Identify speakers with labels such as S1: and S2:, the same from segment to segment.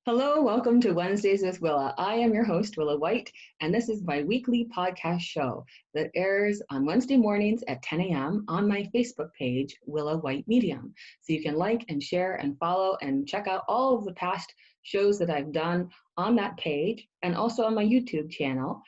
S1: Hello, welcome to Wednesdays with Willa. I am your host, Willa White, and this is my weekly podcast show that airs on Wednesday mornings at 10 a.m. on my Facebook page, Willa White Medium. So you can like and share and follow and check out all of the past shows that I've done on that page and also on my YouTube channel.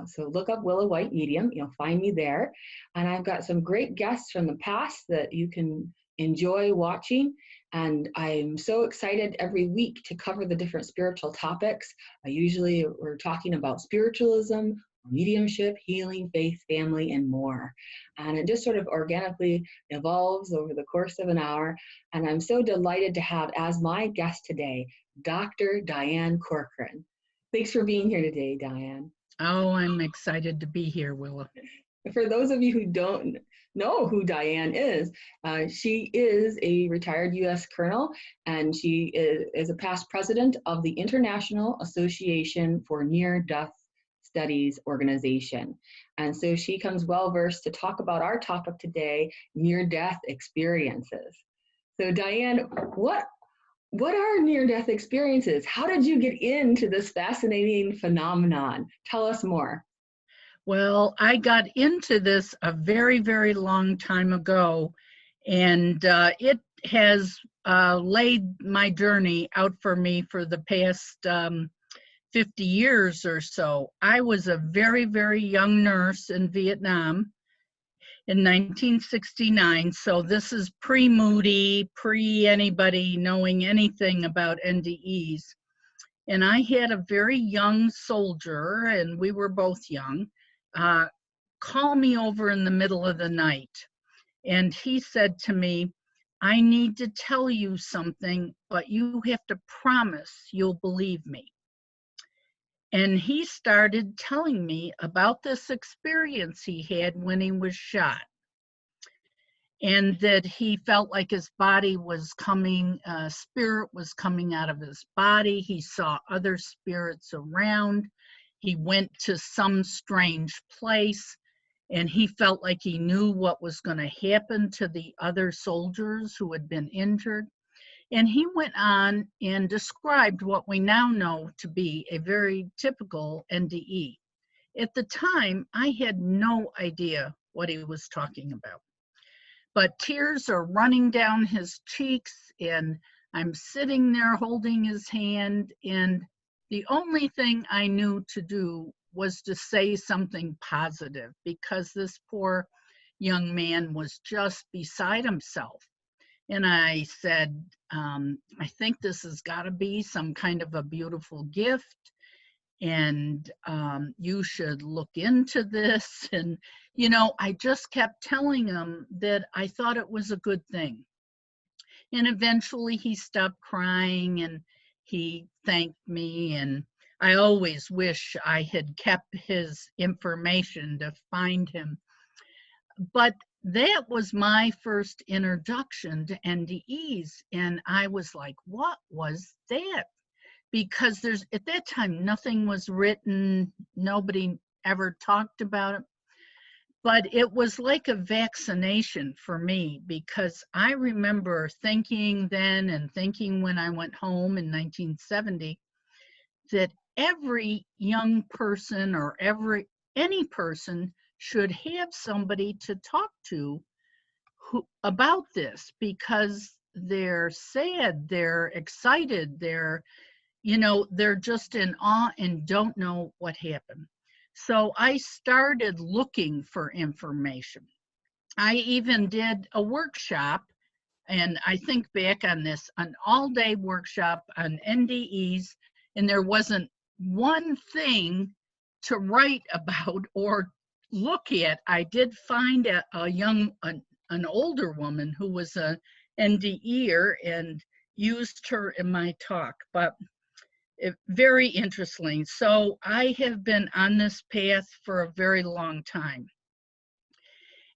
S1: So look up Willa White Medium, you'll find me there. And I've got some great guests from the past that you can enjoy watching. And I'm so excited every week to cover the different spiritual topics. Usually we're talking about spiritualism, mediumship, healing, faith, family, and more. And it just sort of organically evolves over the course of an hour. And I'm so delighted to have as my guest today, Dr. Diane Corcoran. Thanks for being here today, Diane.
S2: Oh, I'm excited to be here, Willa.
S1: For those of you who don't know who Diane is, she is a retired U.S. Colonel, and she is a past president of the International Association for Near-Death Studies organization. And so she comes well-versed to talk about our topic today, near-death experiences. So Diane, what are near-death experiences? How did you get into this fascinating phenomenon? Tell us more.
S2: Well, I got into this a very, very long time ago, and it has laid my journey out for me for the past 50 years or so. I was a very, very young nurse in Vietnam in 1969, so this is pre-Moody, pre-anybody knowing anything about NDEs. And I had a very young soldier, and we were both young, call me over in the middle of the night. And he said to me, I need to tell you something, but you have to promise you'll believe me. And he started telling me about this experience he had when he was shot. And that he felt like his body was coming, spirit was coming out of his body. He saw other spirits around. He went to some strange place, and he felt like he knew what was going to happen to the other soldiers who had been injured. And he went on and described what we now know to be a very typical NDE. At the time, I had no idea what he was talking about. But tears are running down his cheeks, and I'm sitting there holding his hand, and the only thing I knew to do was to say something positive, because this poor young man was just beside himself. And I said, I think this has got to be some kind of a beautiful gift, and you should look into this. And you know, I just kept telling him that I thought it was a good thing. And eventually he stopped crying and he thanked me. And I always wish I had kept his information to find him. But that was my first introduction to NDEs. And I was like, what was that? Because there's, at that time, nothing was written, nobody ever talked about it. But it was like a vaccination for me, because I remember thinking then and thinking when I went home in 1970 that every young person or any person should have somebody to talk to about this, because they're sad, they're excited, they're just in awe and don't know what happened. So I started looking for information. I even did a workshop, and I think back on this, an all-day workshop on NDEs, and there wasn't one thing to write about or look at. I did find an older woman who was a NDEer and used her in my talk, but very interesting. So I have been on this path for a very long time.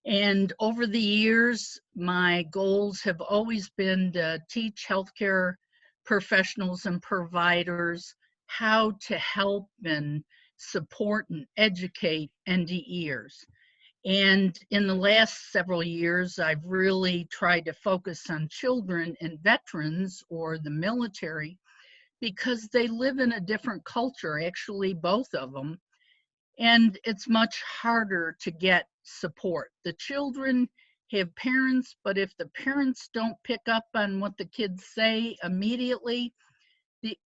S2: And over the years, my goals have always been to teach healthcare professionals and providers how to help and support and educate NDEers. And in the last several years, I've really tried to focus on children and veterans or the military, because they live in a different culture, actually both of them, and it's much harder to get support. The children have parents, but if the parents don't pick up on what the kids say immediately,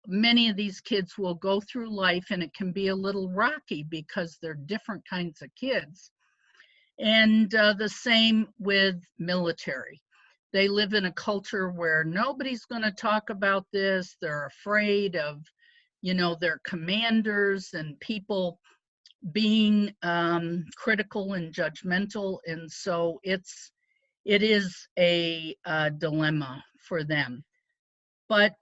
S2: many of these kids will go through life and it can be a little rocky because they're different kinds of kids. And the same with military. They live in a culture where nobody's going to talk about this. They're afraid of, their commanders and people being critical and judgmental. And so it is a dilemma for them. But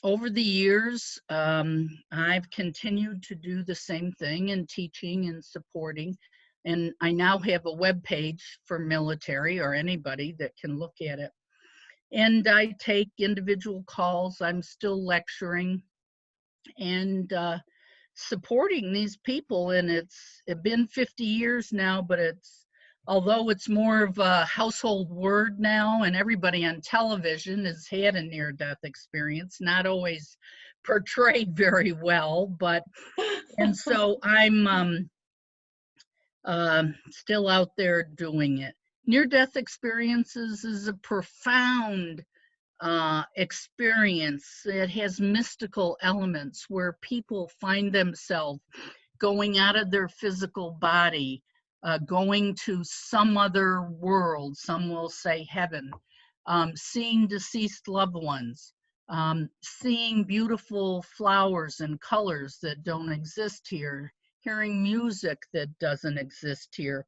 S2: over the years, I've continued to do the same thing in teaching and supporting. And I now have a web page for military or anybody that can look at it. And I take individual calls. I'm still lecturing and supporting these people. And it's been 50 years now, but although it's more of a household word now, and everybody on television has had a near-death experience, not always portrayed very well, and so I'm still out there doing it. Near-death experiences is a profound experience. It has mystical elements where people find themselves going out of their physical body, going to some other world, some will say heaven, seeing deceased loved ones, seeing beautiful flowers and colors that don't exist here, hearing music that doesn't exist here,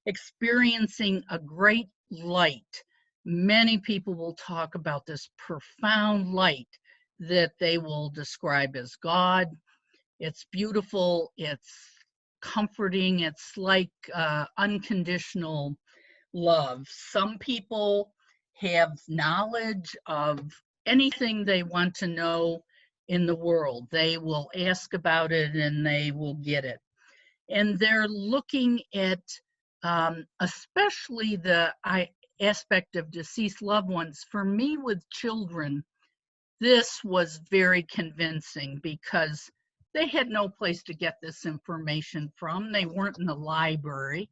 S2: experiencing a great light. Many people will talk about this profound light that they will describe as God. It's beautiful, it's comforting, it's like unconditional love. Some people have knowledge of anything they want to know in the world. They will ask about it and they will get it. And they're looking at especially the aspect of deceased loved ones. For me, with children, this was very convincing because they had no place to get this information from. They weren't in the library.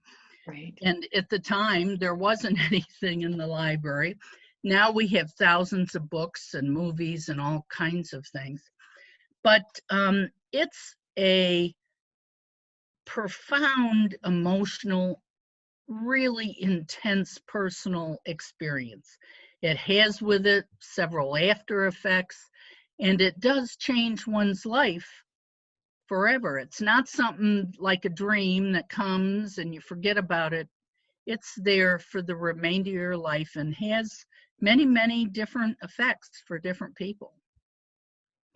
S1: Right.
S2: And at the time, there wasn't anything in the library. Now we have thousands of books and movies and all kinds of things. But it's a profound, emotional, really intense personal experience. It has with it several after effects, and it does change one's life forever. It's not something like a dream that comes and you forget about it. It's there for the remainder of your life and has many, many different effects for different people.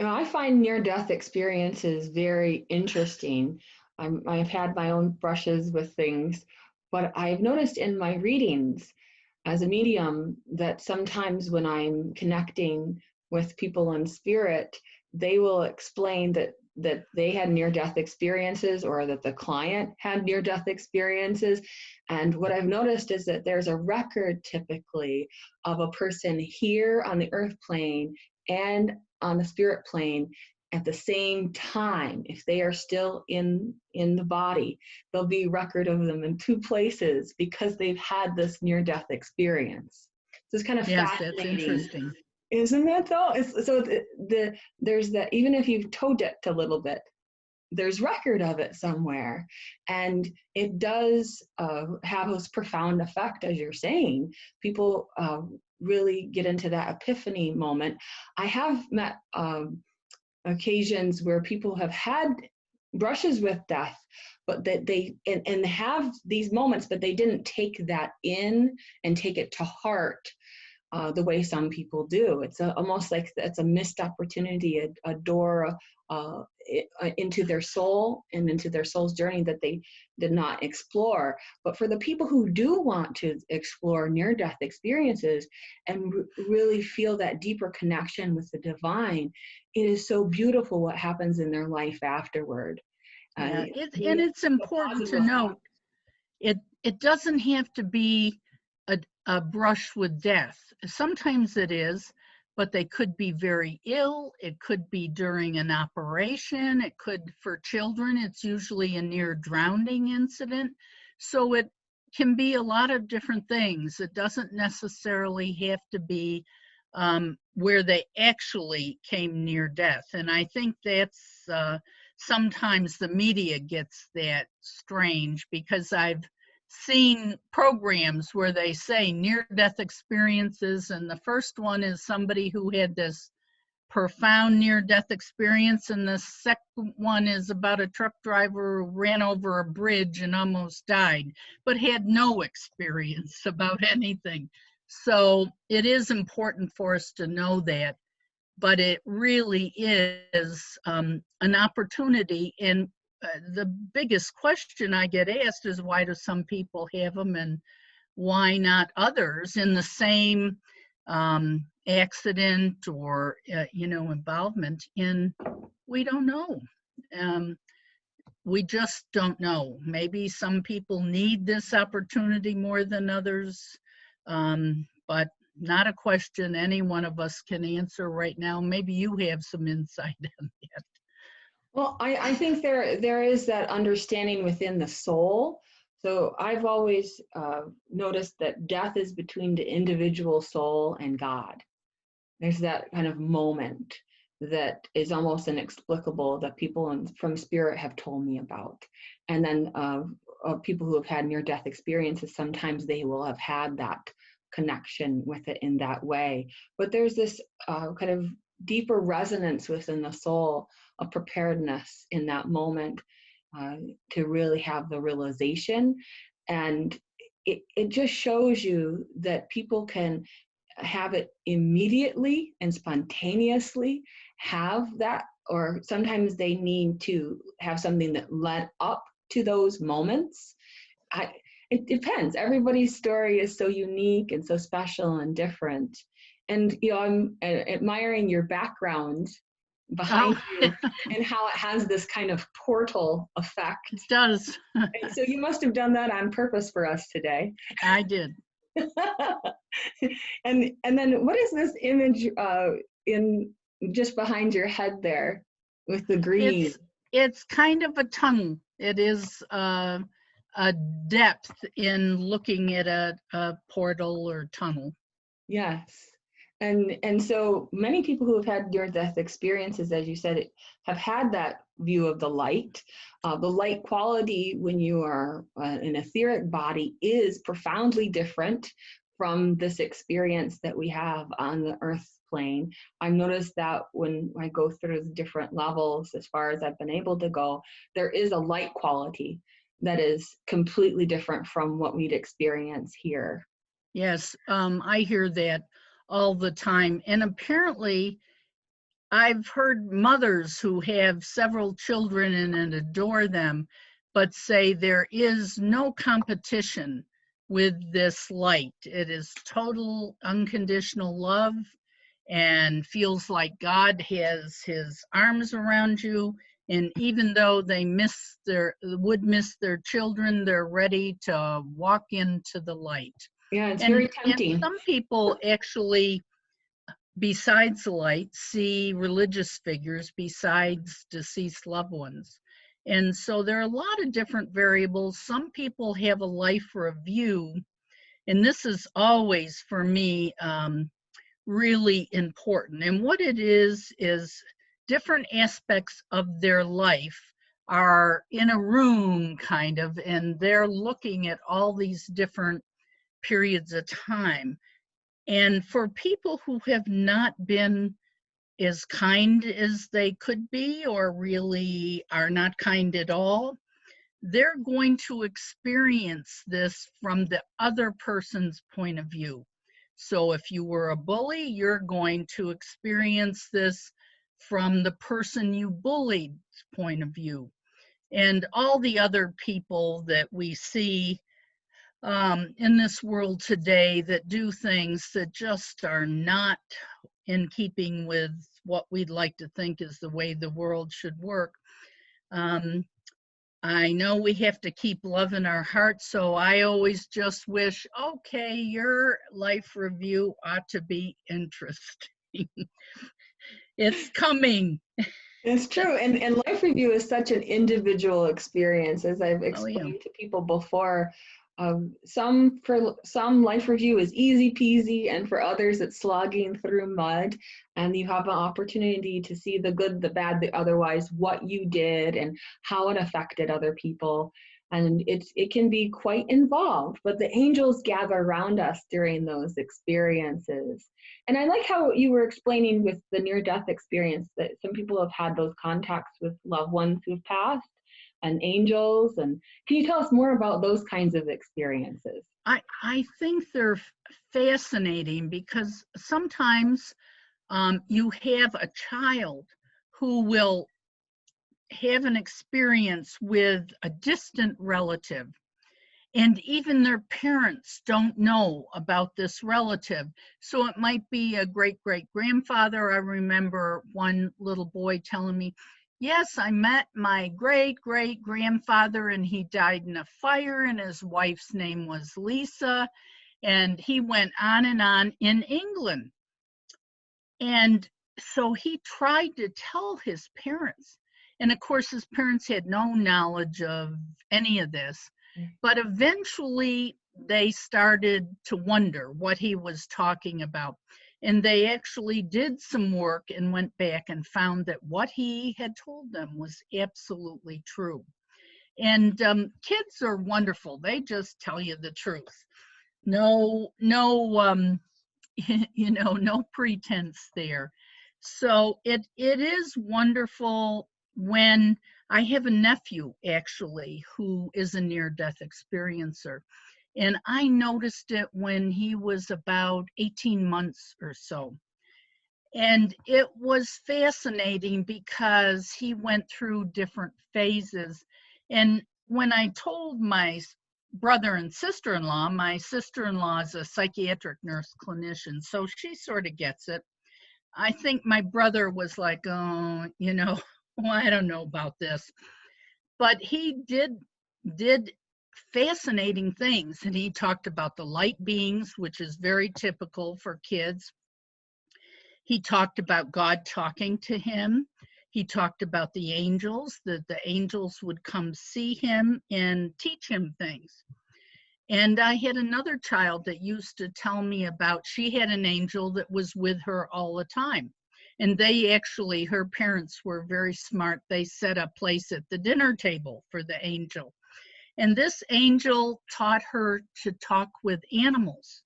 S1: I find near-death experiences very interesting. I've had my own brushes with things, but I've noticed in my readings as a medium that sometimes when I'm connecting with people in spirit, they will explain that they had near-death experiences or that the client had near-death experiences. And what I've noticed is that there's a record typically of a person here on the earth plane and on the spirit plane at the same time. If they are still in the body, there'll be record of them in two places because they've had this near-death experience. So it's kind of fascinating.
S2: That's interesting.
S1: Isn't that though? There's that, even if you've toed it a little bit, there's record of it somewhere. And it does have this profound effect, as you're saying. People really get into that epiphany moment. I have met occasions where people have had brushes with death, but that they and have these moments, but they didn't take that in and take it to heart the way some people do. It's almost like it's a missed opportunity, a door into their soul and into their soul's journey that they did not explore. But for the people who do want to explore near-death experiences and really feel that deeper connection with the divine, it is so beautiful what happens in their life afterward.
S2: Yeah, and it's important to note, it doesn't have to be a brush with death. Sometimes it is, but they could be very ill. It could be during an operation. It could, for children, it's usually a near drowning incident. So it can be a lot of different things. It doesn't necessarily have to be where they actually came near death. And I think that's sometimes the media gets that strange, because I've seen programs where they say near-death experiences, and the first one is somebody who had this profound near-death experience, and the second one is about a truck driver who ran over a bridge and almost died, but had no experience about anything. So it is important for us to know that, but it really is an opportunity. And the biggest question I get asked is, why do some people have them and why not others in the same accident or involvement? And we don't know. We just don't know. Maybe some people need this opportunity more than others, but not a question any one of us can answer right now. Maybe you have some insight on that.
S1: Well, I think there is that understanding within the soul. So I've always noticed that death is between the individual soul and God. There's that kind of moment that is almost inexplicable that people from spirit have told me about. And then people who have had near-death experiences, sometimes they will have had that connection with it in that way. But there's this kind of deeper resonance within the soul, a preparedness in that moment to really have the realization. And it just shows you that people can have it immediately and spontaneously have that, or sometimes they need to have something that led up to those moments. It depends. Everybody's story is so unique and so special and different. And I'm admiring your background behind you and how it has this kind of portal effect.
S2: It does.
S1: And so you must have done that on purpose for us today.
S2: I did.
S1: and then what is this image in just behind your head there with the green?
S2: It's kind of a tunnel. It is a depth in looking at a portal or tunnel.
S1: Yes. And so many people who have had near-death experiences, as you said, have had that view of the light. The light quality when you are an etheric body is profoundly different from this experience that we have on the earth plane. I've noticed that when I go through the different levels, as far as I've been able to go, there is a light quality that is completely different from what we'd experience here.
S2: Yes, I hear that all the time. And apparently, I've heard mothers who have several children and adore them, but say there is no competition with this light. It is total unconditional love and feels like God has his arms around you. And even though they would miss their children, they're ready to walk into the light.
S1: Yeah, it's very tempting.
S2: And some people actually, besides the light, see religious figures besides deceased loved ones. And so there are a lot of different variables. Some people have a life review, and this is always, for me, really important. And what it is different aspects of their life are in a room, kind of, and they're looking at all these different periods of time. And for people who have not been as kind as they could be, or really are not kind at all, they're going to experience this from the other person's point of view. So if you were a bully, you're going to experience this from the person you bullied's point of view. And all the other people that we see in this world today that do things that just are not in keeping with what we'd like to think is the way the world should work. I know we have to keep love in our hearts, so I always just wish, okay, your life review ought to be interesting. It's coming.
S1: It's true. And life review is such an individual experience, as I've
S2: Oh, yeah.
S1: explained to people before. For some life review is easy peasy, and for others it's slogging through mud. And you have an opportunity to see the good, the bad, the otherwise, what you did and how it affected other people. And it can be quite involved, but the angels gather around us during those experiences. And I like how you were explaining with the near-death experience that some people have had those contacts with loved ones who've passed and angels. And can you tell us more about those kinds of experiences?
S2: I think they're fascinating because sometimes you have a child who will have an experience with a distant relative, and even their parents don't know about this relative. So it might be a great-great-grandfather. I remember one little boy telling me, yes, I met my great-great-grandfather and he died in a fire and his wife's name was Lisa, and he went on in England. And so he tried to tell his parents. And of course, his parents had no knowledge of any of this. But eventually, they started to wonder what he was talking about. And they actually did some work and went back and found that what he had told them was absolutely true. And kids are wonderful. They just tell you the truth. No, no pretense there. So it is wonderful when I have a nephew actually who is a near-death experiencer. And I noticed it when he was about 18 months or so. And it was fascinating because he went through different phases. And when I told my brother and sister-in-law, my sister-in-law is a psychiatric nurse clinician, so she sort of gets it. I think my brother was like, oh, well, I don't know about this. But he did fascinating things. And he talked about the light beings, which is very typical for kids. He talked about God talking to him. He talked about the angels, that the angels would come see him and teach him things. And I had another child that used to tell me about, she had an angel that was with her all the time. And they actually, her parents were very smart. They set a place at the dinner table for the angel. And this angel taught her to talk with animals.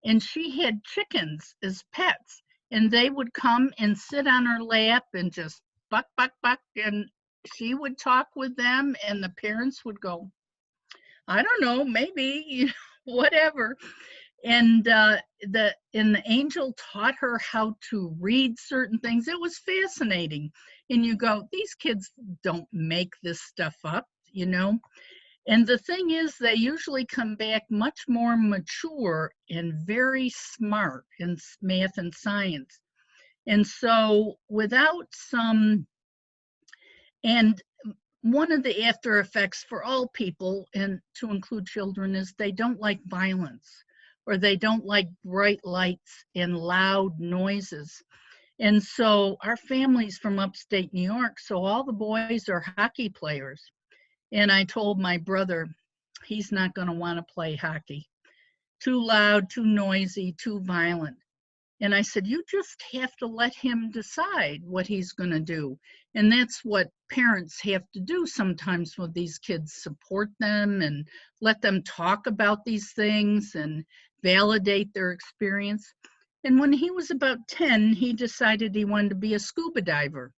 S2: And she had chickens as pets. And they would come and sit on her lap and just buck, buck, buck. And she would talk with them, and the parents would go, I don't know, maybe, whatever. And the angel taught her how to read certain things. It was fascinating. And you go, these kids don't make this stuff up, And the thing is, they usually come back much more mature and very smart in math and science. And so without some, and one of the after effects for all people, and to include children, is they don't like violence, or they don't like bright lights and loud noises. And so our family's from upstate New York, so all the boys are hockey players. And I told my brother, he's not going to want to play hockey. Too loud, too noisy, too violent. And I said, you just have to let him decide what he's going to do. And that's what parents have to do sometimes with these kids, support them and let them talk about these things and validate their experience. And when he was about 10, he decided he wanted to be a scuba diver.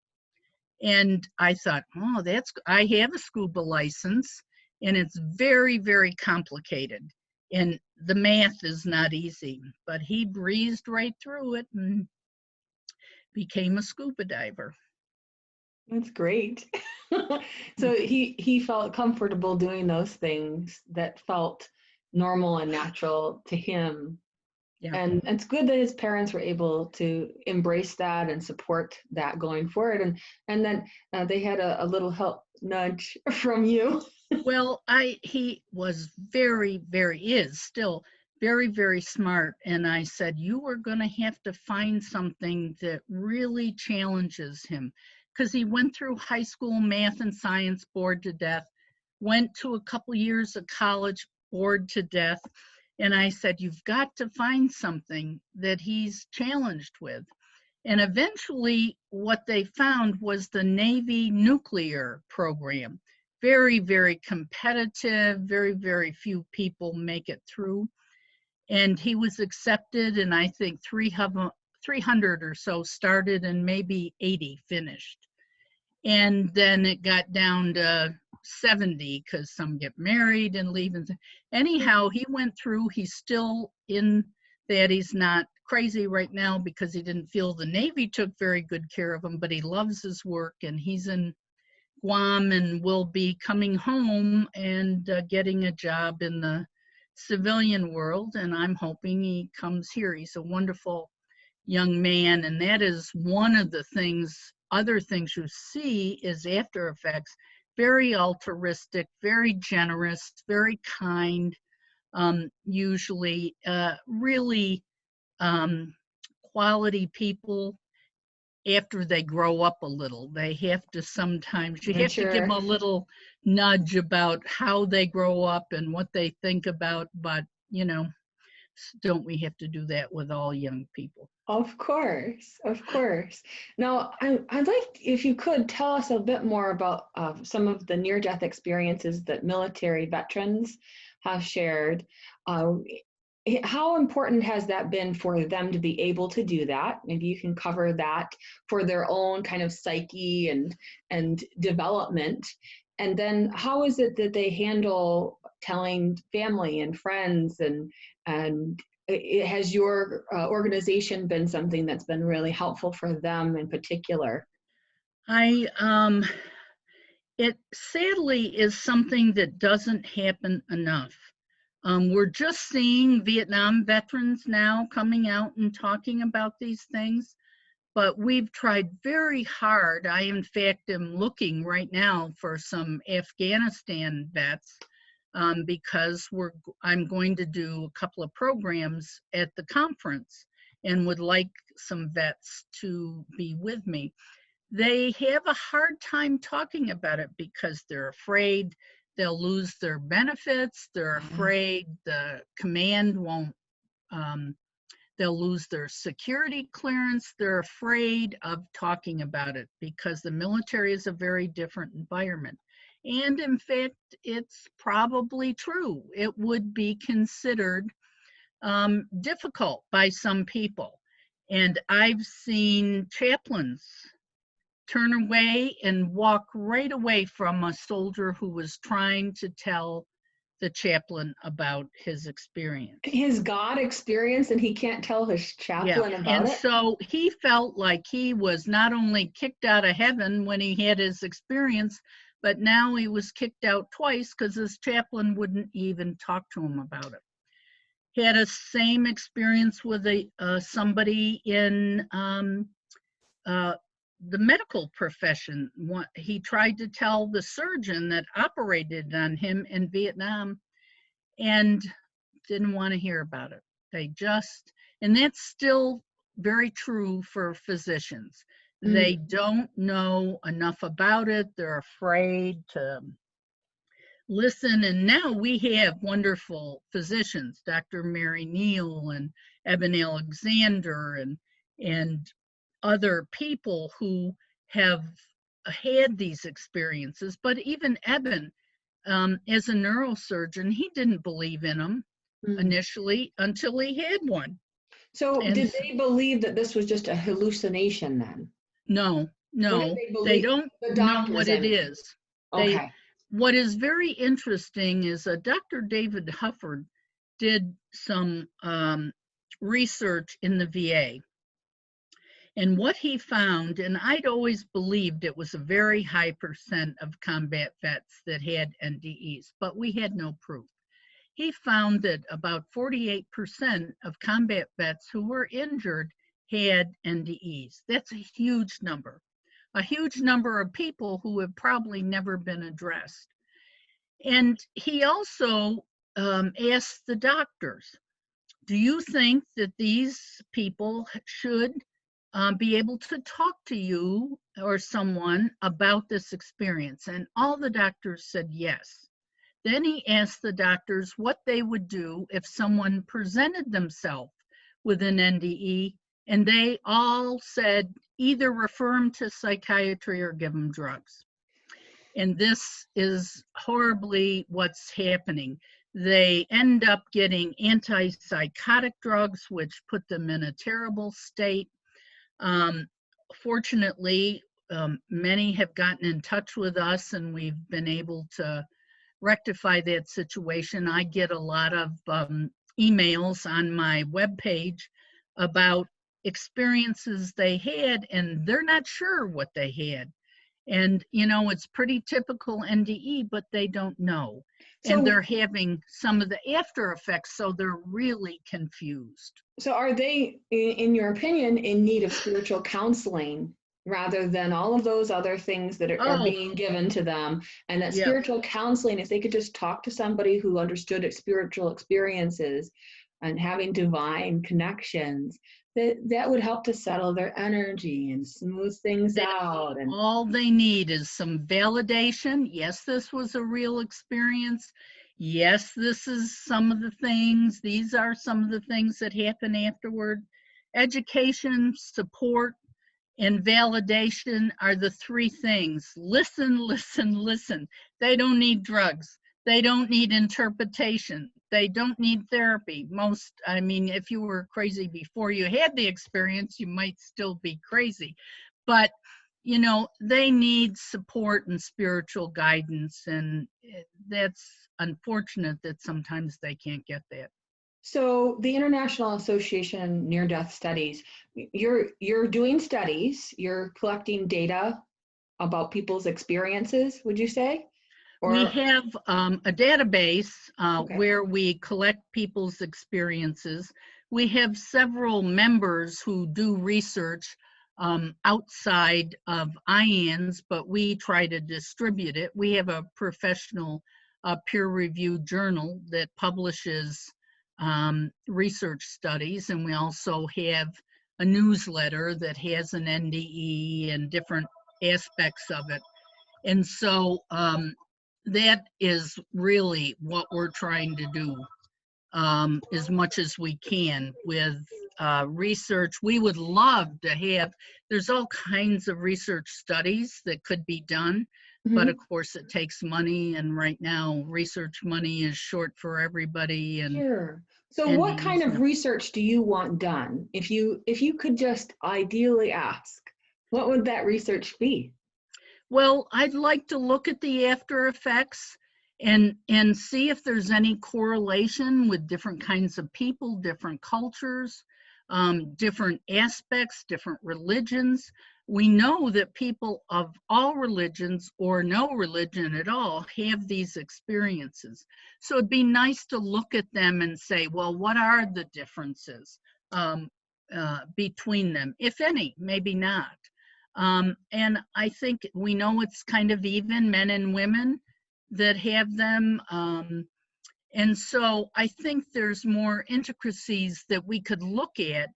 S2: And I thought, oh, I have a scuba license, and it's very, very complicated. And the math is not easy, but he breezed right through it and became a scuba diver.
S1: That's great. So he felt comfortable doing those things that felt normal and natural to him. Yeah. And it's good that his parents were able to embrace that and support that going forward. And then they had a little help nudge from you.
S2: Well, he was is still very, very smart. And I said, you are going to have to find something that really challenges him. Because he went through high school math and science, bored to death, went to a couple years of college, bored to death. And I said, you've got to find something that he's challenged with. And eventually what they found was the Navy nuclear program. Very, very competitive, very, very few people make it through. And he was accepted, and I think 300 or so started and maybe 80 finished. And then it got down to 70 because some get married and leave. Anyhow, he went through. He's still in that. He's not crazy right now because he didn't feel the Navy took very good care of him, but he loves his work, and he's in Guam and will be coming home and getting a job in the civilian world. And I'm hoping he comes here. He's a wonderful young man, and that is one of the things, other things you see is after effects. Very altruistic, very generous, very kind, usually really quality people. After they grow up a little, they have to sometimes, you have to give them a little nudge about how they grow up and what they think about, but you know, don't we have to do that with all young people?
S1: Of course, of course. Now, I'd like if you could tell us a bit more about some of the near-death experiences that military veterans have shared. How important has that been for them to be able to do that? Maybe you can cover that for their own kind of psyche and development. And then how is it that they handle telling family and friends, and has your organization been something that's been really helpful for them in particular?
S2: It sadly is something that doesn't happen enough. We're just seeing Vietnam veterans now coming out and talking about these things, but we've tried very hard. I, in fact, am looking right now for some Afghanistan vets because I'm going to do a couple of programs at the conference and would like some vets to be with me. They have a hard time talking about it because they're afraid they'll lose their benefits. They're afraid the command won't, they'll lose their security clearance. They're afraid of talking about it because the military is a very different environment. And in fact, it's probably true. It would be considered difficult by some people. And I've seen chaplains turn away and walk right away from a soldier who was trying to tell the chaplain about his experience.
S1: His God experience, and he can't tell his chaplain about
S2: and
S1: it?
S2: And so he felt like he was not only kicked out of heaven when he had his experience, but now he was kicked out twice because his chaplain wouldn't even talk to him about it. He had a same experience with somebody in the medical profession. He tried to tell the surgeon that operated on him in Vietnam and didn't want to hear about it. They just, and that's still very true for physicians. They don't know enough about it. They're afraid to listen. And now we have wonderful physicians, Dr. Mary Neal and Eben Alexander and other people who have had these experiences. But even Eben, as a neurosurgeon, he didn't believe in them initially until he had one.
S1: So did they believe that this was just a hallucination then?
S2: No, they don't know what it is.
S1: Okay.
S2: What is very interesting is Dr. David Hufford did some research in the VA. And what he found, and I'd always believed it was a very high percent of combat vets that had NDEs, but we had no proof. He found that about 48% of combat vets who were injured had NDEs. That's a huge number of people who have probably never been addressed. And he also asked the doctors, do you think that these people should be able to talk to you or someone about this experience? And all the doctors said yes. Then he asked the doctors what they would do if someone presented themselves with an NDE, and they all said either refer them to psychiatry or give them drugs. And this is horribly what's happening. They end up getting antipsychotic drugs, which put them in a terrible state. Fortunately, many have gotten in touch with us, and we've been able to rectify that situation. I get a lot of emails on my webpage about experiences they had, and they're not sure what they had. And, you know, it's pretty typical NDE, but they don't know. And they're
S1: So,
S2: having some of the after effects, so they're really confused.
S1: so are they, in your opinion, in need of spiritual counseling rather than all of those other things that are
S2: Oh,
S1: being given to them? And that
S2: yeah.
S1: spiritual counseling, if they could just talk to somebody who understood spiritual experiences and having divine connections, that would help to settle their energy and smooth things
S2: That's
S1: out. And
S2: all they need is some validation. Yes, this was a real experience. Yes, this is some of the things. These are some of the things that happen afterward. Education, support, and validation are the three things. Listen, listen, listen. They don't need drugs. They don't need interpretation. They don't need therapy. I mean, if you were crazy before you had the experience, you might still be crazy. But, you know, they need support and spiritual guidance. And that's unfortunate that sometimes they can't get that.
S1: so the International Association of Near-Death Studies, you're doing studies, you're collecting data about people's experiences, would you say?
S2: We
S1: Or,
S2: have a database
S1: okay.
S2: where we collect people's experiences. We have several members who do research outside of IANDS, but we try to distribute it. We have a professional peer-reviewed journal that publishes research studies, and we also have a newsletter that has an NDE and different aspects of it. And so that is really what we're trying to do as much as we can with research. We would love to have, there's all kinds of research studies that could be done, but of
S1: Mhm.
S2: course it takes money, and right now research money is short for everybody, and
S1: Sure. So what kind
S2: NDEs,
S1: of research do you want done? If you could just ideally ask, what would that research be?
S2: Well, I'd like to look at the after effects and see if there's any correlation with different kinds of people, different cultures, different aspects, different religions. We know that people of all religions or no religion at all have these experiences. So it'd be nice to look at them and say, well, what are the differences between them, if any, maybe not. And I think we know it's kind of even, men and women that have them. And so I think there's more intricacies that we could look at.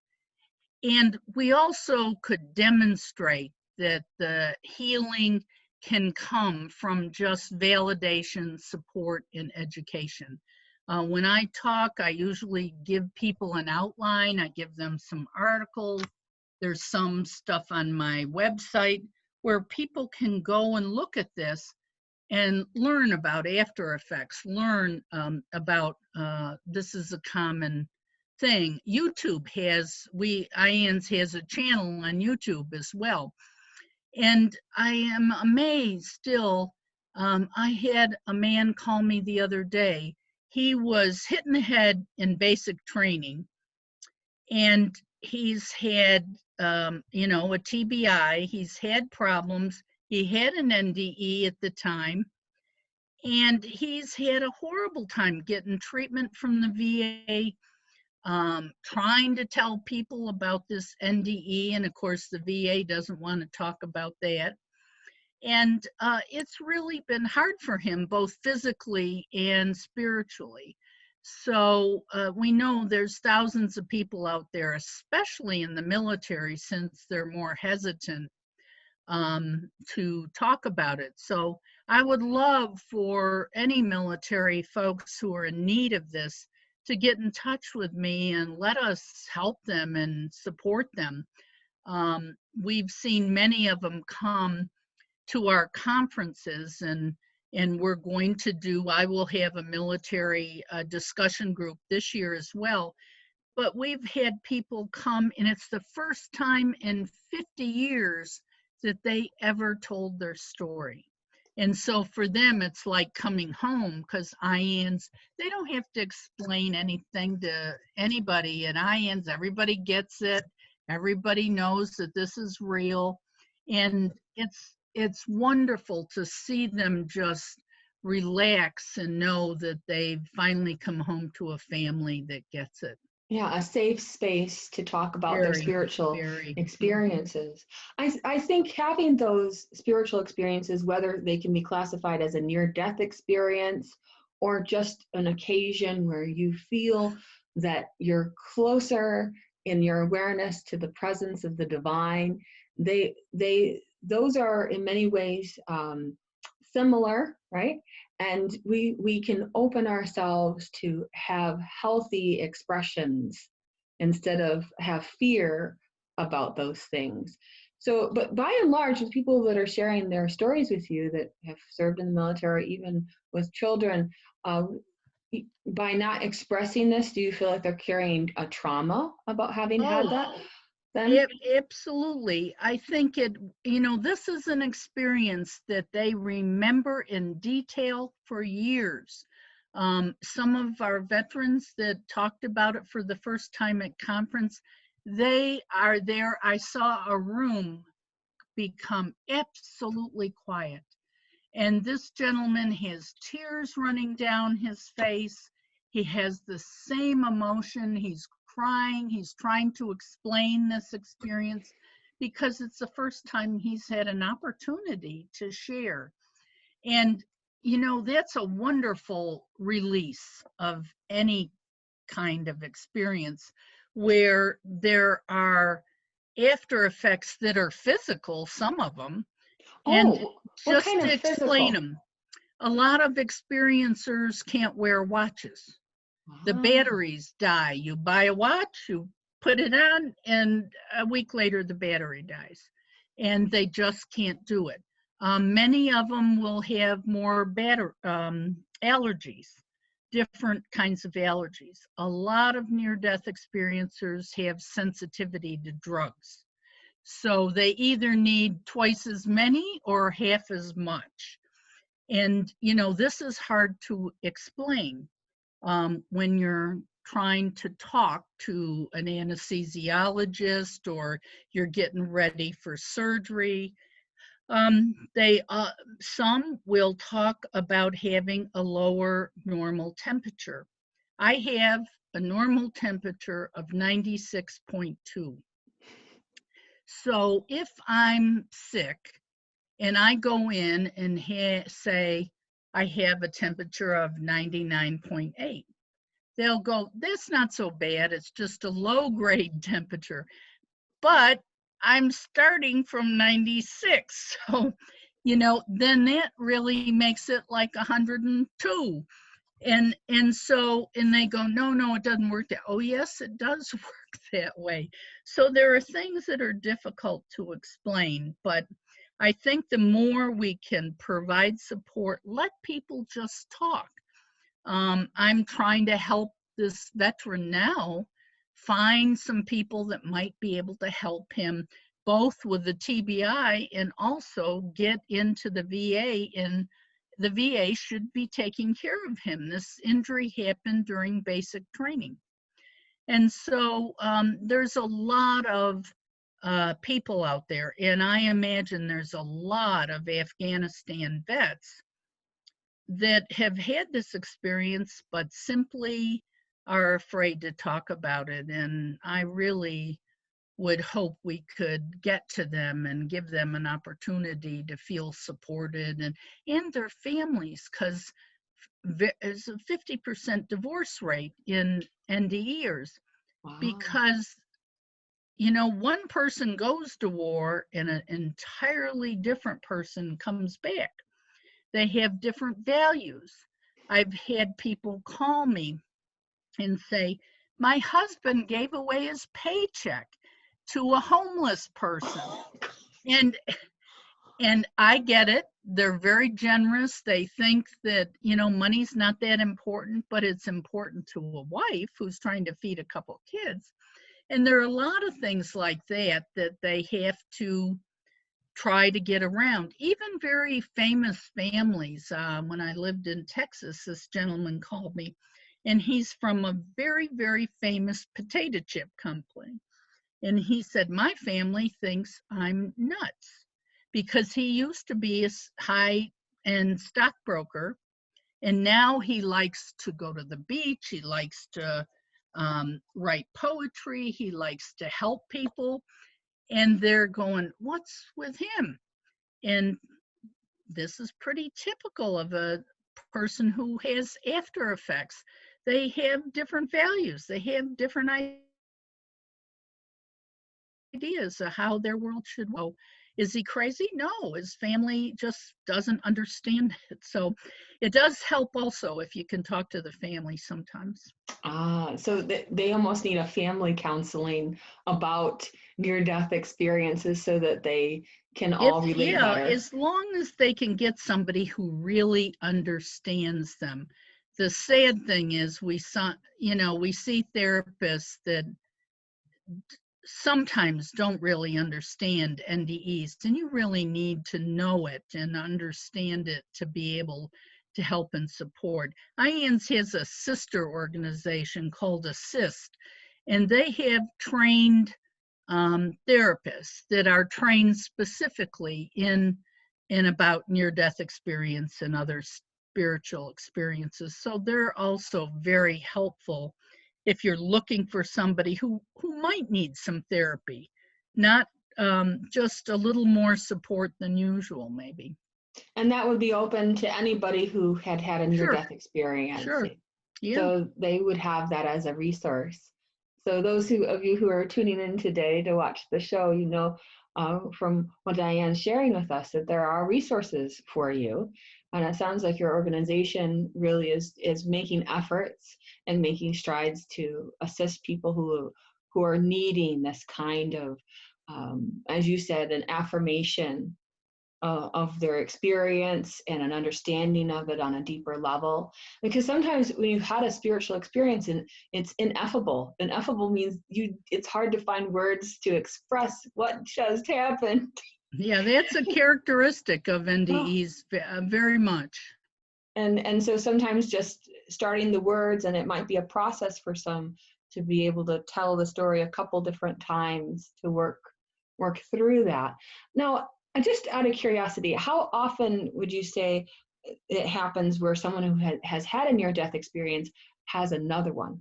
S2: And we also could demonstrate that the healing can come from just validation, support, and education. When I talk, I usually give people an outline. I give them some articles. There's some stuff on my website where people can go and look at this and learn about after effects, learn about this is a common thing. YouTube has, IANDS has a channel on YouTube as well. And I am amazed still. I had a man call me the other day. He was hit in the head in basic training, and he's had, you know, a TBI. He's had problems. He had an NDE at the time, and he's had a horrible time getting treatment from the VA, trying to tell people about this NDE, and of course the VA doesn't want to talk about that. And it's really been hard for him, both physically and spiritually. So we know there's thousands of people out there, especially in the military, since they're more hesitant to talk about it. So I would love for any military folks who are in need of this to get in touch with me and let us help them and support them. We've seen many of them come to our conferences, and we're going to do, I will have a military discussion group this year as well. But we've had people come, and it's the first time in 50 years that they ever told their story. And so for them, it's like coming home, because IANDS, they don't have to explain anything to anybody at IANDS. Everybody gets it. Everybody knows that this is real. And it's wonderful to see them just relax and know that they've finally come home to a family that gets it.
S1: Yeah, a safe space to talk about their
S2: Very,
S1: spiritual
S2: very.
S1: experiences. I think having those spiritual experiences, whether they can be classified as a near-death experience or just an occasion where you feel that you're closer in your awareness to the presence of the divine, those are in many ways similar, right? And we can open ourselves to have healthy expressions instead of have fear about those things. So, but by and large, the people that are sharing their stories with you that have served in the military, even with children, uh, by not expressing this, do you feel like they're carrying a trauma about having had that
S2: Oh,
S1: then?
S2: absolutely. I think this is an experience that they remember in detail for years. Some of our veterans that talked about it for the first time at conference, they are there. I saw a room become absolutely quiet. And this gentleman has tears running down his face. He has the same emotion. He's crying. He's trying to explain this experience because it's the first time he's had an opportunity to share. And, that's a wonderful release of any kind of experience where there are after effects that are physical, some of them, and
S1: Oh, what
S2: just
S1: kind
S2: to
S1: of
S2: explain
S1: physical?
S2: them, a lot of experiencers can't wear watches. The
S1: Ah,
S2: batteries die. You buy a watch, you put it on, and a week later the battery dies. And they just can't do it. Many of them will have more allergies, different kinds of allergies. A lot of near-death experiencers have sensitivity to drugs. So they either need twice as many or half as much. And, this is hard to explain when you're trying to talk to an anesthesiologist or you're getting ready for surgery. Some will talk about having a lower normal temperature. I have a normal temperature of 96.2. So if I'm sick and I go in and say I have a temperature of 99.8, they'll go, that's not so bad. It's just a low grade temperature. But I'm starting from 96. So, then that really makes it like 102. And they go, no, it doesn't work that. Oh, yes, it does work that way. So there are things that are difficult to explain, but I think the more we can provide support, let people just talk. I'm trying to help this veteran now find some people that might be able to help him both with the TBI and also get into the VA, and the VA should be taking care of him. This injury happened during basic training. And so there's a lot of people out there, and I imagine there's a lot of Afghanistan vets that have had this experience but simply are afraid to talk about it. And I really would hope we could get to them and give them an opportunity to feel supported, and their families, because is a 50% divorce rate in NDEers
S1: Wow.
S2: because, one person goes to war and an entirely different person comes back. They have different values. I've had people call me and say, my husband gave away his paycheck to a homeless person. And I get it. They're very generous. They think that, money's not that important, but it's important to a wife who's trying to feed a couple kids. And there are a lot of things like that they have to try to get around. Even very famous families. When I lived in Texas, this gentleman called me, and he's from a very, very famous potato chip company. And he said, my family thinks I'm nuts because he used to be a high-end stockbroker, and now he likes to go to the beach. He likes to write poetry. He likes to help people. And they're going, what's with him? And this is pretty typical of a person who has after effects. They have different values. They have different ideas of how their world should go. Is he crazy? No, his family just doesn't understand it. So it does help also if you can talk to the family sometimes.
S1: So they almost need a family counseling about near-death experiences so that they can all relate better.
S2: As long as they can get somebody who really understands them. The sad thing is we see therapists that sometimes don't really understand NDEs, and you really need to know it and understand it to be able to help and support. IANDS has a sister organization called Assist, and they have trained therapists that are trained specifically in about near-death experience and other spiritual experiences. So they're also very helpful if you're looking for somebody who might need some therapy, not just a little more support than usual, maybe.
S1: And that would be open to anybody who had a near-death experience.
S2: Sure. Yeah.
S1: So they would have that as a resource. So those of you who are tuning in today to watch the show, from what Diane's sharing with us, that there are resources for you. And it sounds like your organization really is making efforts and making strides to assist people who are needing this kind of, as you said, an affirmation of their experience and an understanding of it on a deeper level. Because sometimes when you've had a spiritual experience and it's ineffable means it's hard to find words to express what just happened.
S2: Yeah, that's a characteristic of NDEs, very much.
S1: And so sometimes just starting the words, and it might be a process for some to be able to tell the story a couple different times to work through that. Now, just out of curiosity, how often would you say it happens where someone who has had a near-death experience has another one?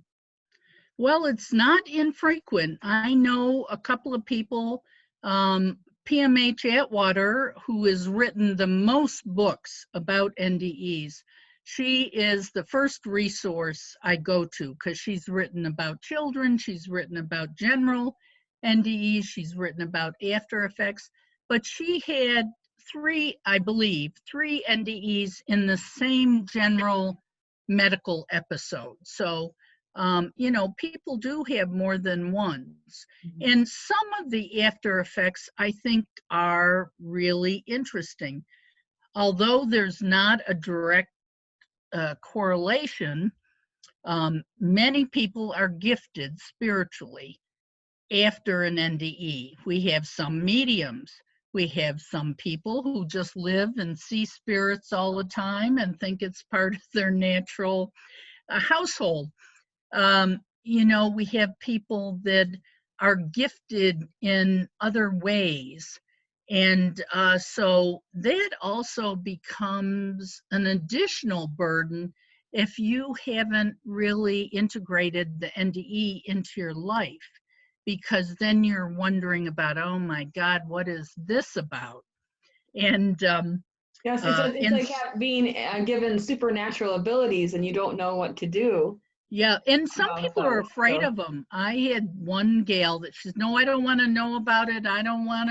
S2: Well, it's not infrequent. I know a couple of people, PMH Atwater, who has written the most books about NDEs. She is the first resource I go to because she's written about children, she's written about general NDEs, she's written about after effects, but she had three NDEs in the same general medical episode. So people do have more than ones. Mm-hmm. And some of the after effects, I think, are really interesting. Although there's not a direct correlation, many people are gifted spiritually after an NDE. We have some mediums. We have some people who just live and see spirits all the time and think it's part of their natural household. We have people that are gifted in other ways. And so that also becomes an additional burden if you haven't really integrated the NDE into your life, because then you're wondering about, oh my God, what is this about? And
S1: Yes, it's
S2: And
S1: like being given supernatural abilities and you don't know what to do.
S2: yeah, and some people are
S1: So,
S2: afraid of them. I had one gal that says, "No, I don't want to know about it. I don't want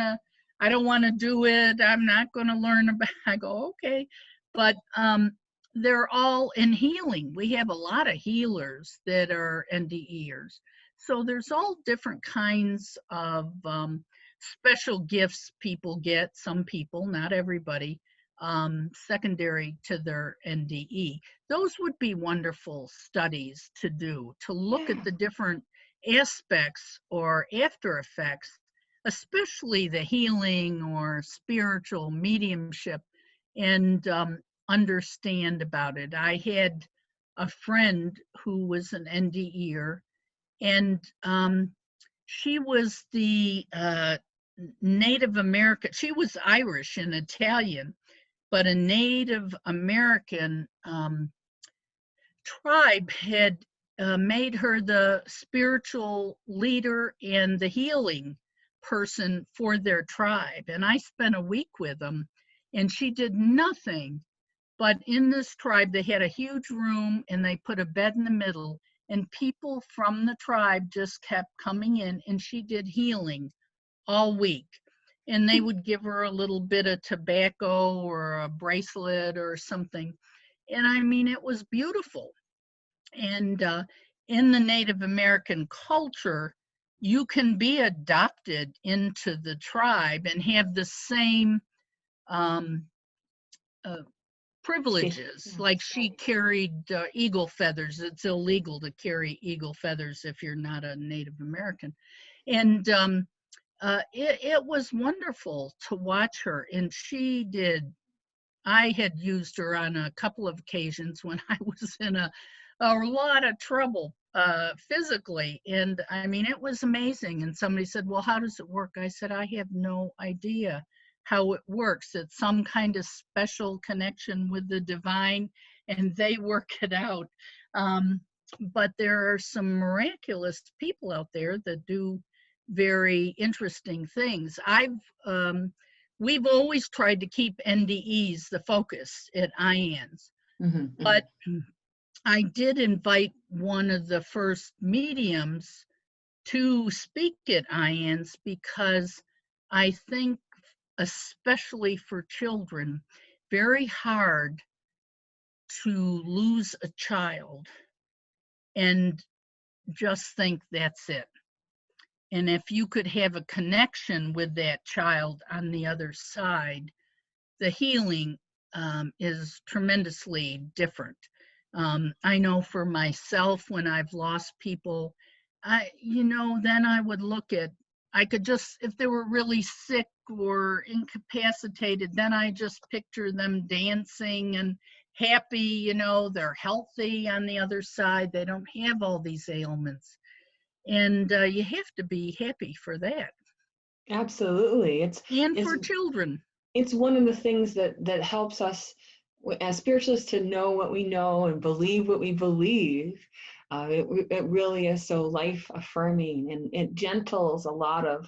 S2: to do it. I'm not going to learn about." I go, "Okay," but they're all in healing. We have a lot of healers that are NDEers, so there's all different kinds of special gifts people get. Some people, not everybody, secondary to their NDE. Those would be wonderful studies to do, to look at
S1: yeah.
S2: the different aspects or after effects, especially the healing or spiritual mediumship, and understand about it. I had a friend who was an NDEer, and she was the Native American, she was Irish and Italian, but a Native American tribe had made her the spiritual leader and the healing person for their tribe. And I spent a week with them, and she did nothing but in this tribe, they had a huge room and they put a bed in the middle, and people from the tribe just kept coming in, and she did healing all week. And they would give her a little bit of tobacco or a bracelet or something. And I mean, it was beautiful. And in the Native American culture, you can be adopted into the tribe and have the same um, uh, privileges.
S1: Yeah.
S2: Like she carried eagle feathers. It's illegal to carry eagle feathers if you're not a Native American. And it was wonderful to watch her. And she did, I had used her on a couple of occasions when I was in a lot of trouble physically. And I mean, it was amazing. And somebody said, "Well, how does it work?" I said, "I have no idea how it works. It's some kind of special connection with the divine, and they work it out." But there are some miraculous people out there that do very interesting things. We've always tried to keep NDEs the focus at IANDS,
S1: Hmm.
S2: but I did invite one of the first mediums to speak at IANDS because I think, especially for children, very hard to lose a child and just think that's it. And if you could have a connection with that child on the other side, the healing is tremendously different. I know for myself, when I've lost people, then I would look at, I could just, if they were really sick or incapacitated, then I just picture them dancing and happy, they're healthy on the other side. They don't have all these ailments. And you have to be happy for that.
S1: Absolutely.
S2: And
S1: It's
S2: for children.
S1: it's one of the things that helps us as spiritualists to know what we know and believe what we believe. It really is so life affirming, and it gentles a lot of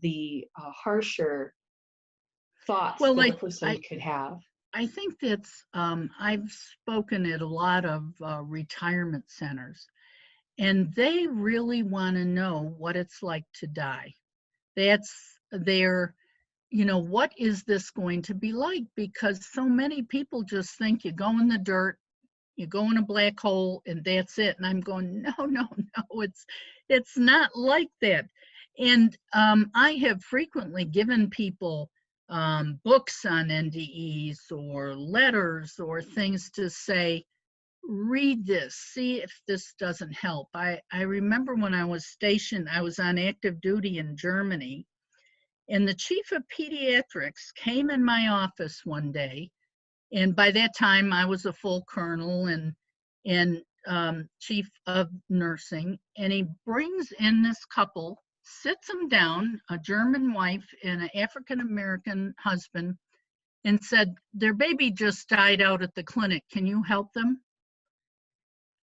S1: the harsher thoughts
S2: Well,
S1: that a
S2: like
S1: person could have.
S2: I think that's I've spoken at a lot of retirement centers, and they really want to know what it's like to die. That's their, what is this going to be like? Because so many people just think you go in the dirt, you go in a black hole, and that's it. And I'm going, no, no, no, it's not like that. And I have frequently given people books on NDEs or letters or things to say, read this, see if this doesn't help. I remember when I was stationed, I was on active duty in Germany, and the chief of pediatrics came in my office one day, and by that time I was a full colonel and chief of nursing, and he brings in this couple, sits them down, a German wife and an African American husband, and said, "Their baby just died out at the clinic. Can you help them?"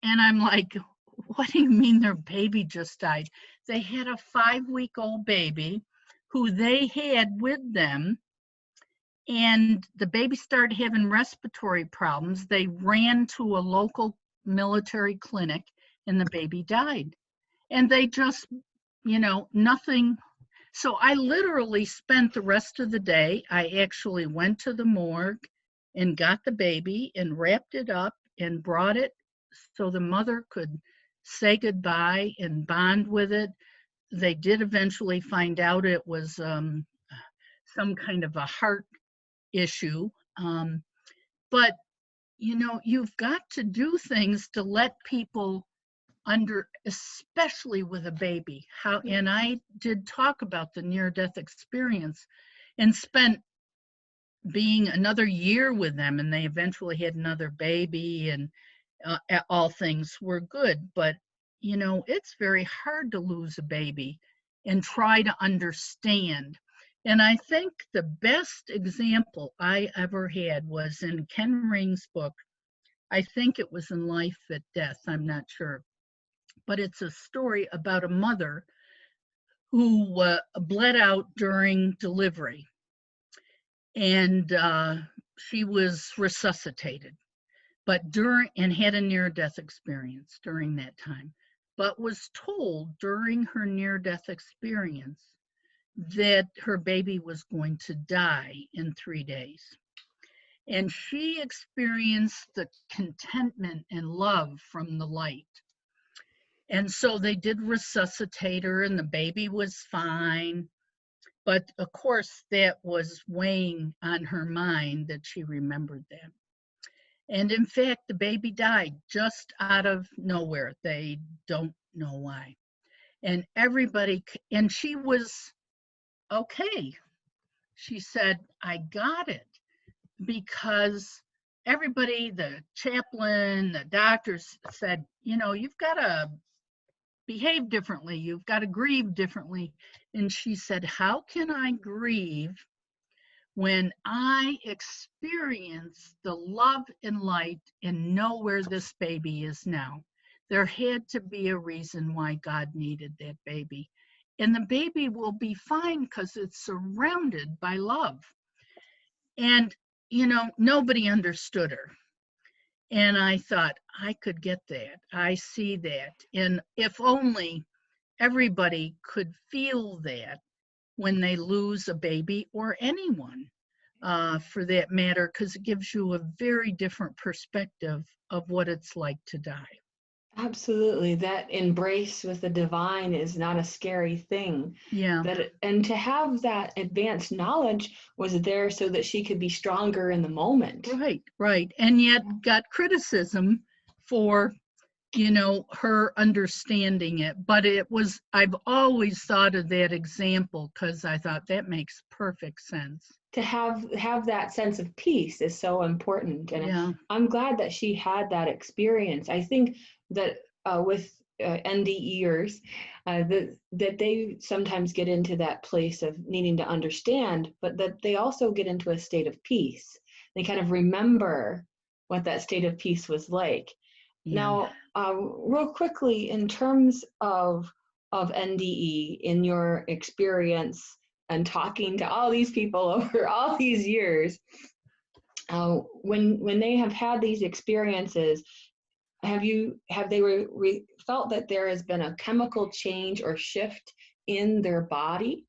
S2: And I'm like, "What do you mean their baby just died?" They had a 5-week-old baby who they had with them, And the baby started having respiratory problems. They ran to a local military clinic and the baby died. And they just, nothing. So I literally spent the rest of the day. I actually went to the morgue and got the baby and wrapped it up and brought it so the mother could say goodbye and bond with it. They did eventually find out it was some kind of a heart issue. But, you've got to do things to let people especially with a baby, and I did talk about the near-death experience and spent being another year with them, and they eventually had another baby, and all things were good. But, it's very hard to lose a baby and try to understand. And I think the best example I ever had was in Ken Ring's book. I think it was In Life at Death, I'm not sure. But it's a story about a mother who bled out during delivery. And she was resuscitated, and had a near-death experience during that time, but was told during her near-death experience that her baby was going to die in 3 days. And she experienced the contentment and love from the light. And so they did resuscitate her and the baby was fine. But of course, that was weighing on her mind that she remembered that. And in fact, the baby died just out of nowhere. They don't know why. And and she was okay. She said, I got it because everybody, the chaplain, the doctors said, you've got to behave differently. You've got to grieve differently. And she said, how can I grieve when I experience the love and light and know where this baby is now? There had to be a reason why God needed that baby. And the baby will be fine because it's surrounded by love. And, nobody understood her. And I thought, I could get that. I see that. And if only everybody could feel that when they lose a baby, or anyone for that matter, because it gives you a very different perspective of what it's like to die.
S1: Absolutely. That embrace with the divine is not a scary thing.
S2: Yeah.
S1: And to have that advanced knowledge was there so that she could be stronger in the moment.
S2: Right. And yet got criticism for, her understanding it. But I've always thought of that example because I thought that makes perfect sense.
S1: To have that sense of peace is so important. And
S2: yeah.
S1: I'm glad that she had that experience. I think that with NDEers, that they sometimes get into that place of needing to understand, but that they also get into a state of peace. They kind of remember what that state of peace was like. Yeah. Now, real quickly, in terms of NDE, in your experience and talking to all these people over all these years, when they have had these experiences, have they felt that there has been a chemical change or shift in their body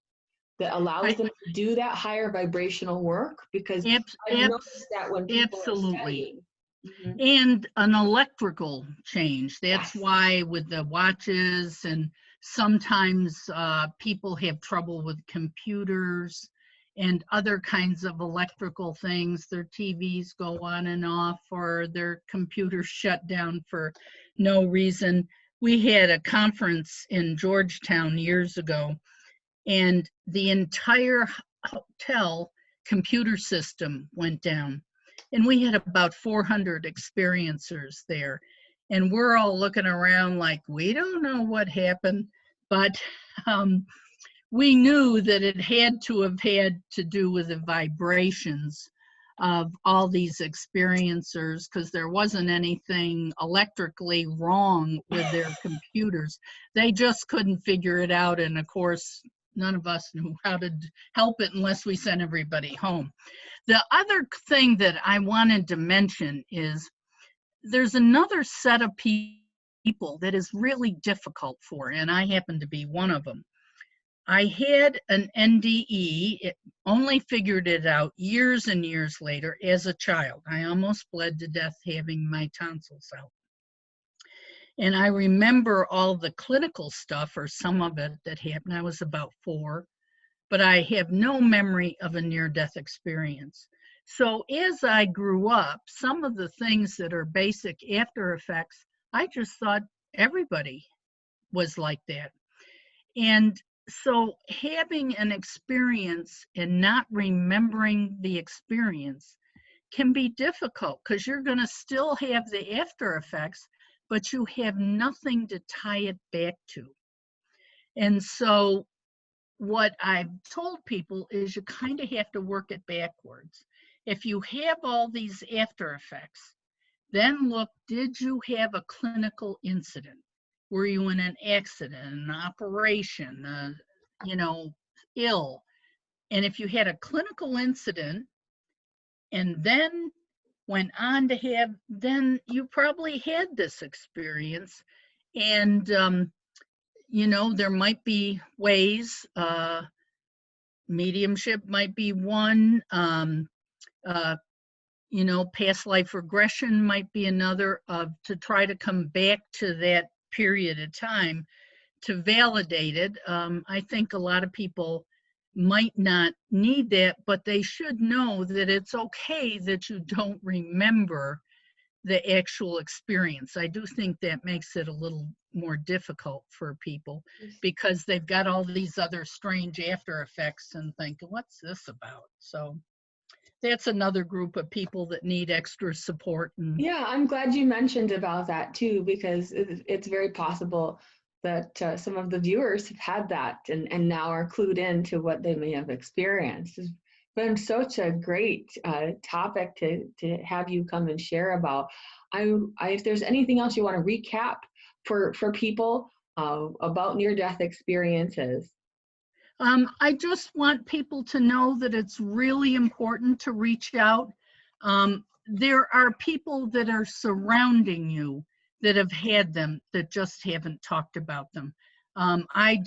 S1: that allows them to do that higher vibrational work? Because I've noticed that when people are studying.
S2: Mm-hmm. And an electrical change. That's why with the watches, and sometimes people have trouble with computers and other kinds of electrical things. Their TVs go on and off, or their computers shut down for no reason. We had a conference in Georgetown years ago, and the entire hotel computer system went down. And we had about 400 experiencers there. And we're all looking around like, we don't know what happened. But we knew that it had to do with the vibrations of all these experiencers, because there wasn't anything electrically wrong with their computers. They just couldn't figure it out. And of course, none of us knew how to help it unless we sent everybody home. The other thing that I wanted to mention is there's another set of people that is really difficult for, and I happen to be one of them. I had an NDE, it only figured it out years and years later as a child. I almost bled to death having my tonsils out. And I remember all the clinical stuff, or some of it, that happened. I was about 4, but I have no memory of a near-death experience. So as I grew up, some of the things that are basic after effects, I just thought everybody was like that. And so having an experience and not remembering the experience can be difficult, because you're going to still have the after effects, but you have nothing to tie it back to. And so what I've told people is you kind of have to work it backwards. If you have all these after effects, then look, did you have a clinical incident? Were you in an accident, an operation, ill? And if you had a clinical incident and then went on to have, then you probably had this experience. And, there might be ways, mediumship might be one, past life regression might be another, to try to come back to that period of time to validate it. I think a lot of people might not need that, but they should know that it's okay that you don't remember the actual experience. I do think that makes it a little more difficult for people, because they've got all these other strange after effects and think, what's this about? So that's another group of people that need extra support. And
S1: Yeah, I'm glad you mentioned about that too, because it's very possible that some of the viewers have had that and now are clued in to what they may have experienced. It's been such a great topic to have you come and share about. If there's anything else you want to recap for people about near-death experiences.
S2: I just want people to know that it's really important to reach out. There are people that are surrounding you that have had them that just haven't talked about them. I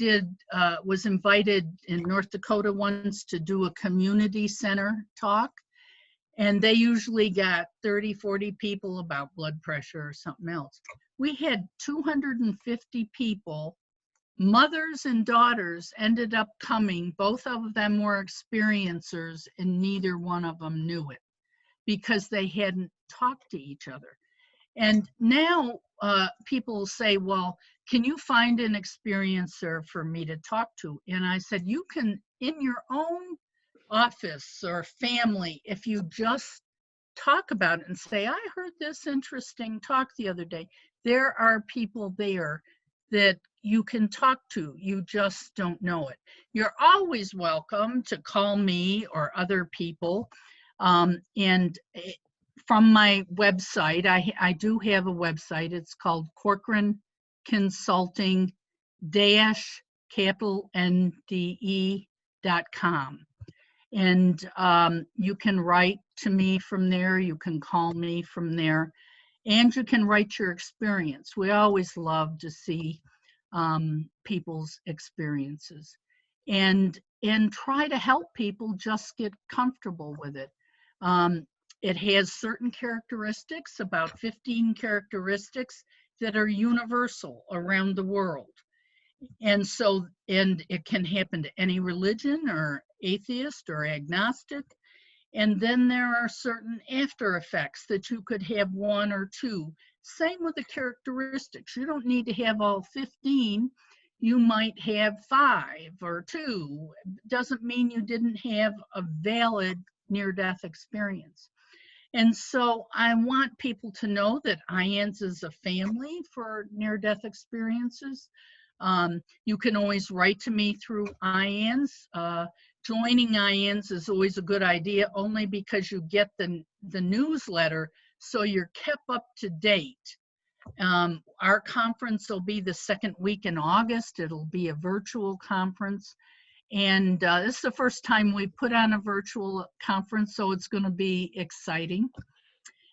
S2: was invited in North Dakota once to do a community center talk, and they usually got 30, 40 people about blood pressure or something else. We had 250 people. Mothers and daughters ended up coming. Both of them were experiencers, and neither one of them knew it because they hadn't talked to each other. And now people say, well, can you find an experiencer for me to talk to? And I said, you can, in your own office or family, if you just talk about it and say, I heard this interesting talk the other day, there are people there that you can talk to. You just don't know it. You're always welcome to call me or other people. And from my website, I do have a website. It's called Corcoran Consulting -NDE.com. And you can write to me from there. You can call me from there. And you can write your experience. We always love to see people's experiences, and try to help people just get comfortable with it. It has certain characteristics, about 15 characteristics that are universal around the world. And it can happen to any religion or atheist or agnostic. And then there are certain after effects that you could have 1 or 2. Same with the characteristics. You don't need to have all 15. You might have 5 or 2. Doesn't mean you didn't have a valid near-death experience. And so I want people to know that IANDS is a family for near-death experiences. You can always write to me through IANDS. Joining IANDS is always a good idea, only because you get the newsletter, so you're kept up to date. Our conference will be the second week in August. It'll be a virtual conference. And this is the first time we put on a virtual conference, so it's going to be exciting.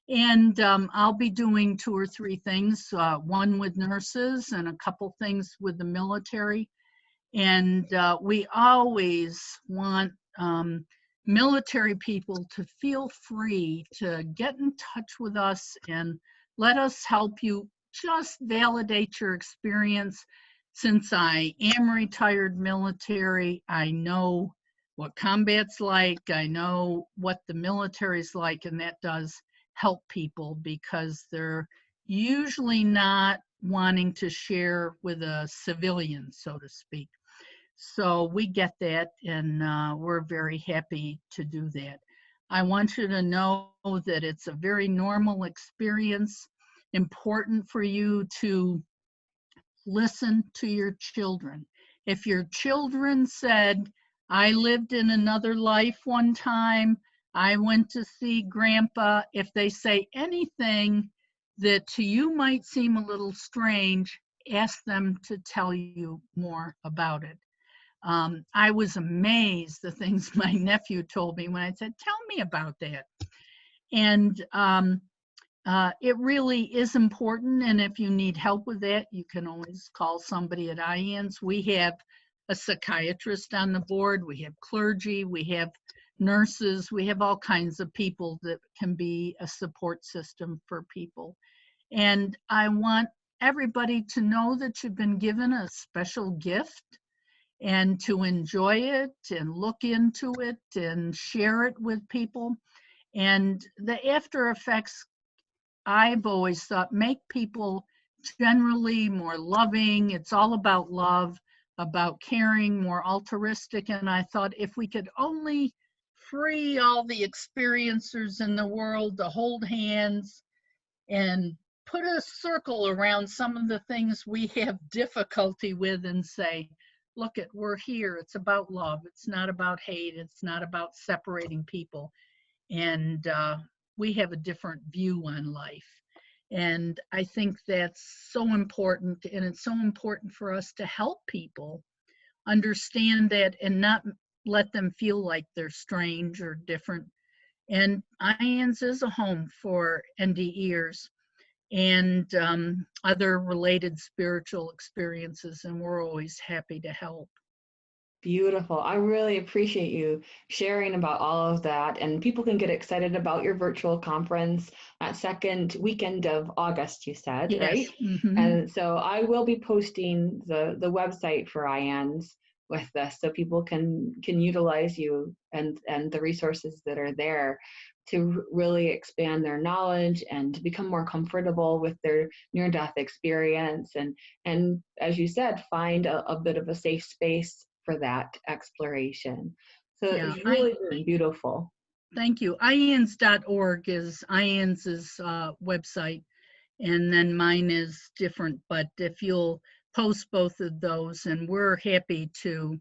S2: And I'll be doing 2 or 3 things, one with nurses and a couple things with the military. And we always want military people to feel free to get in touch with us and let us help you just validate your experience. Since I am retired military, I know what combat's like, I know what the military's like, and that does help people because they're usually not wanting to share with a civilian, so to speak. So we get that, and we're very happy to do that. I want you to know that it's a very normal experience, important for you to listen to your children. If your children said, I lived in another life one time, I went to see grandpa, if they say anything that to you might seem a little strange, ask them to tell you more about it. I was amazed the things my nephew told me when I said, tell me about that. And it really is important. And if you need help with that, you can always call somebody at IANDS. We have a psychiatrist on the board. We have clergy. We have nurses. We have all kinds of people that can be a support system for people. And I want everybody to know that you've been given a special gift and to enjoy it and look into it and share it with people. And the after effects, I've always thought, make people generally more loving. It's all about love, about caring, more altruistic. And I thought if we could only free all the experiencers in the world to hold hands and put a circle around some of the things we have difficulty with and say, look it, we're here. It's about love. It's not about hate. It's not about separating people. And we have a different view on life. And I think that's so important. And it's so important for us to help people understand that and not let them feel like they're strange or different. And IANDS is a home for NDEers and other related spiritual experiences, and we're always happy to help.
S1: Beautiful. I really appreciate you sharing about all of that. And people can get excited about your virtual conference that second weekend of August, you said,
S2: Yes.
S1: right?
S2: Mm-hmm.
S1: And so I will be posting the website for IANDS with this so people can utilize you and the resources that are there to really expand their knowledge and to become more comfortable with their near-death experience. And as you said, find a bit of a safe space for that exploration. So
S2: Yeah,
S1: it's really beautiful.
S2: Thank you. IANDS.org is IANDS's website, and then mine is different. But if you'll post both of those, and we're happy to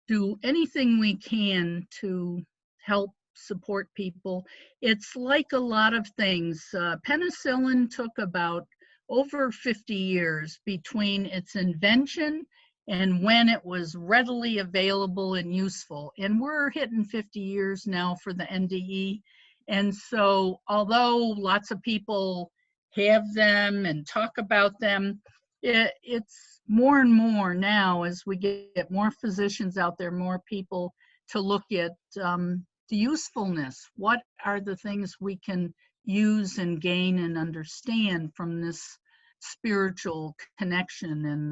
S2: do anything we can to help support people. It's like a lot of things. Penicillin took about over 50 years between its invention and when it was readily available and useful. And we're hitting 50 years now for the NDE. And so although lots of people have them and talk about them, it's more and more now as we get more physicians out there, more people to look at the usefulness. What are the things we can use and gain and understand from this spiritual connection and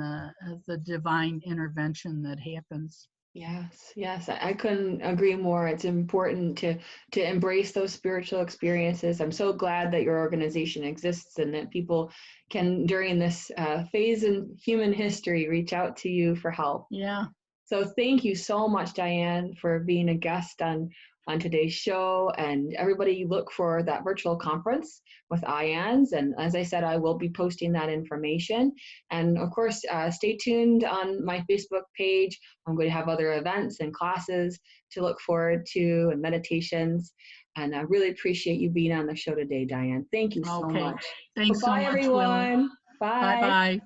S2: the divine intervention that happens?
S1: Yes, I couldn't agree more. It's important to embrace those spiritual experiences. I'm so glad that your organization exists and that people can, during this phase in human history, reach out to you for help.
S2: Yeah.
S1: So thank you so much, Diane, for being a guest on today's show. And everybody look for that virtual conference with IANDS. And as I said, I will be posting that information. And of course, stay tuned on my Facebook page. I'm going to have other events and classes to look forward to and meditations. And I really appreciate you being on the show today, Diane. Thank you so much.
S2: Thanks so much,
S1: everyone.
S2: Willa.
S1: Bye.
S2: Bye-bye.